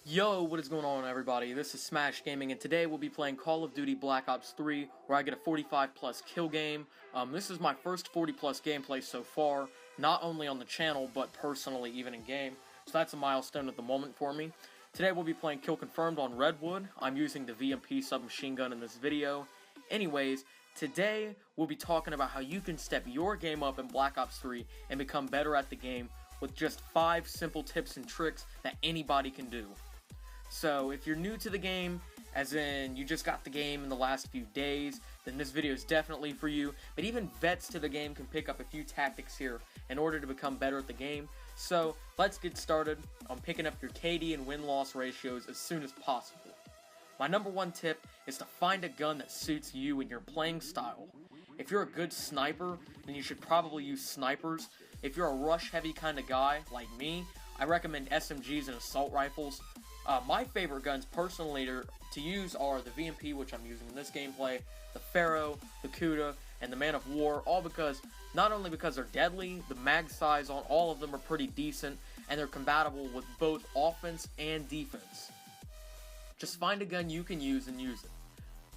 Yo, what is going on, everybody? This is SmashGaming, and today we'll be playing Call of Duty Black Ops 3, where I get a 45+ kill game. This is my first 40+ gameplay so far, not only on the channel, but personally, even in game. So that's a milestone at the moment for me. Today we'll be playing Kill Confirmed on Redwood. I'm using the VMP submachine gun in this video. Anyways, today we'll be talking about how you can step your game up in Black Ops 3 and become better at the game with just 5 simple tips and tricks that anybody can do. So, if you're new to the game, as in you just got the game in the last few days, then this video is definitely for you. But even vets to the game can pick up a few tactics here in order to become better at the game. So, let's get started on picking up your KD and win-loss ratios as soon as possible. My number one tip is to find a gun that suits you and your playing style. If you're a good sniper, then you should probably use snipers. If you're a rush-heavy kind of guy, like me, I recommend SMGs and assault rifles. My favorite guns, personally, to use are the VMP, which I'm using in this gameplay, the Pharaoh, the Cuda, and the Man of War, all because, not only because they're deadly, the mag size on all of them are pretty decent, and they're compatible with both offense and defense. Just find a gun you can use and use it.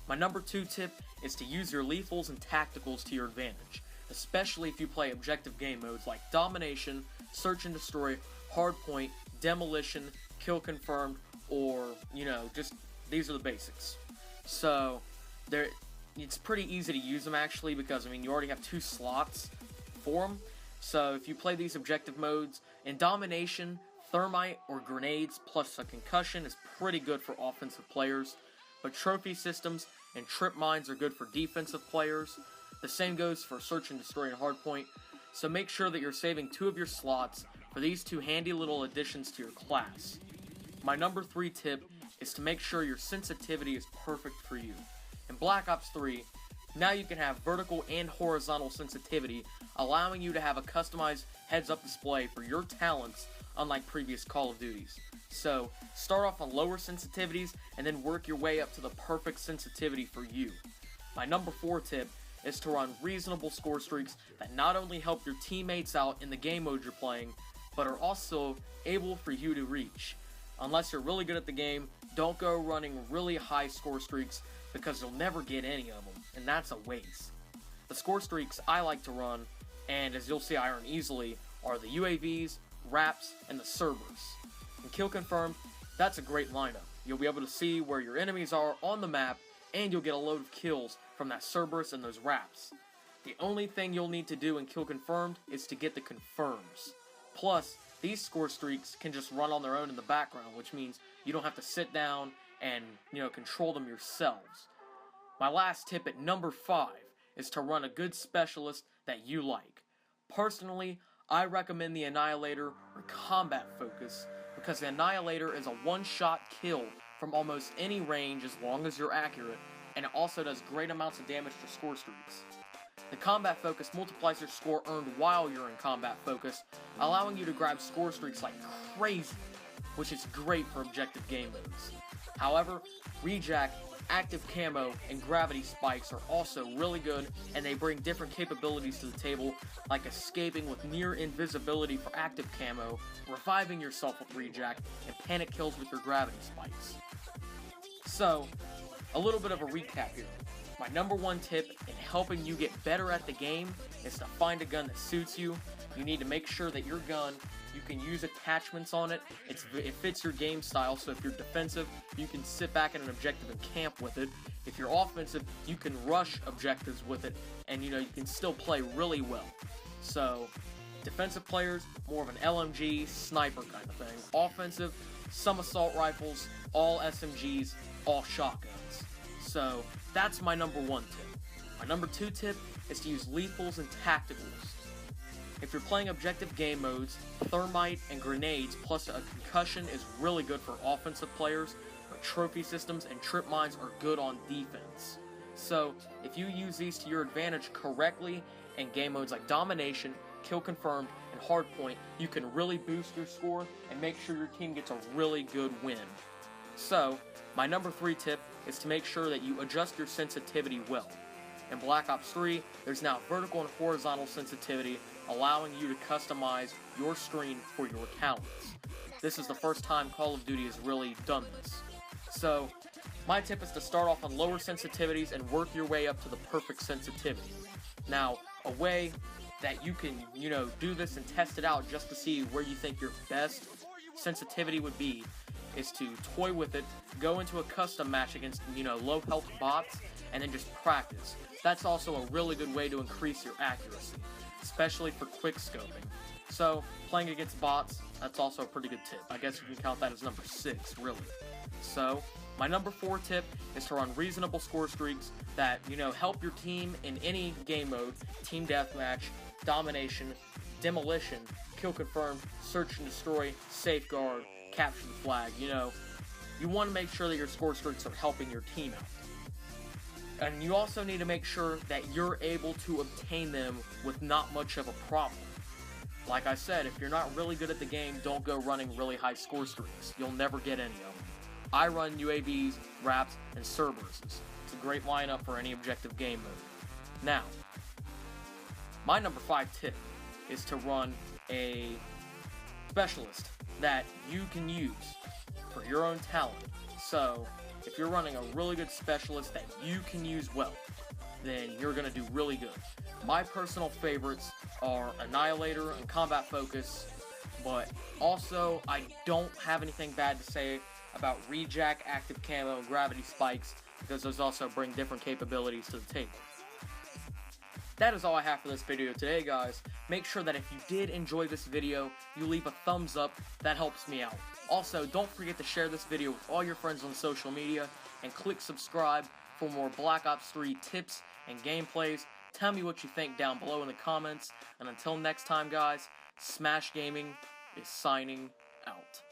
My number 2 tip is to use your lethals and tacticals to your advantage, especially if you play objective game modes like Domination, Search and Destroy, Hardpoint, Demolition, Kill Confirmed, or, just these are the basics. So, it's pretty easy to use them actually because, you already have 2 slots for them. So, if you play these objective modes, in Domination, Thermite or Grenades plus a Concussion is pretty good for offensive players, but Trophy Systems and Trip Mines are good for defensive players. The same goes for Search and Destroy and Hardpoint, so make sure that you're saving 2 of your slots for these 2 handy little additions to your class. My number 3 tip is to make sure your sensitivity is perfect for you. In Black Ops 3, now you can have vertical and horizontal sensitivity, allowing you to have a customized heads-up display for your talents, unlike previous Call of Duties. So, start off on lower sensitivities, and then work your way up to the perfect sensitivity for you. My number 4 tip is to run reasonable score streaks that not only help your teammates out in the game mode you're playing, but are also able for you to reach. Unless you're really good at the game, don't go running really high score streaks because you'll never get any of them, and that's a waste. The score streaks I like to run, and as you'll see I earn easily, are the UAVs, RAPs, and the Cerberus. In Kill Confirmed, that's a great lineup. You'll be able to see where your enemies are on the map, and you'll get a load of kills from that Cerberus and those RAPs. The only thing you'll need to do in Kill Confirmed is to get the confirms. Plus, these score streaks can just run on their own in the background, which means you don't have to sit down and, control them yourselves. My last tip at number 5 is to run a good specialist that you like. Personally, I recommend the Annihilator or Combat Focus because the Annihilator is a one-shot kill from almost any range as long as you're accurate, and it also does great amounts of damage to score streaks. The Combat Focus multiplies your score earned while you're in Combat Focus, allowing you to grab score streaks like crazy, which is great for objective game modes. However, Rejack, Active Camo, and Gravity Spikes are also really good, and they bring different capabilities to the table, like escaping with near invisibility for Active Camo, reviving yourself with Rejack, and panic kills with your Gravity Spikes. So, a little bit of a recap here. My number 1 tip in helping you get better at the game is to find a gun that suits you. You need to make sure that your gun, you can use attachments on it. It fits your game style, so if you're defensive, you can sit back in an objective and camp with it. If you're offensive, you can rush objectives with it, and you can still play really well. So, defensive players, more of an LMG, sniper kind of thing. Offensive, some assault rifles, all SMGs, all shotguns. So, that's my number 1 tip. My number 2 tip is to use lethals and tacticals. If you're playing objective game modes, Thermite and Grenades plus a Concussion is really good for offensive players, but Trophy Systems and Trip Mines are good on defense. So, if you use these to your advantage correctly in game modes like Domination, Kill Confirmed, and Hardpoint, you can really boost your score and make sure your team gets a really good win. So, my number 3 tip is to make sure that you adjust your sensitivity well. In Black Ops 3, there's now vertical and horizontal sensitivity, allowing you to customize your screen for your talents. this is the first time Call of Duty has really done this. So, my tip is to start off on lower sensitivities and work your way up to the perfect sensitivity. Now, a way that you can, do this and test it out just to see where you think your best sensitivity would be is to toy with it, go into a custom match against, low health bots, and then just practice. That's also a really good way to increase your accuracy, especially for quick scoping. So, playing against bots, that's also a pretty good tip. I guess you can count that as number 6, really. So, my number 4 tip is to run reasonable score streaks that, help your team in any game mode: team deathmatch, domination, demolition, kill confirmed, search and destroy, safeguard, capture the flag. You want to make sure that your score streaks are helping your team out. And you also need to make sure that you're able to obtain them with not much of a problem. Like I said, if you're not really good at the game, don't go running really high score streaks. You'll never get any of them. I run UAVs, RAPs, and Cerberuses. It's a great lineup for any objective game mode. Now, my number 5 tip is to run a specialist that you can use for your own talent. So, if you're running a really good specialist that you can use well, then you're going to do really good. My personal favorites are Annihilator and Combat Focus, but also I don't have anything bad to say about Rejack, Active Camo, and Gravity Spikes, because those also bring different capabilities to the table. That is all I have for this video today, guys. Make sure that if you did enjoy this video, you leave a thumbs up. That helps me out. Also, don't forget to share this video with all your friends on social media, and click subscribe for more Black Ops 3 tips and gameplays. Tell me what you think down below in the comments, and until next time, guys, Smash Gaming is signing out.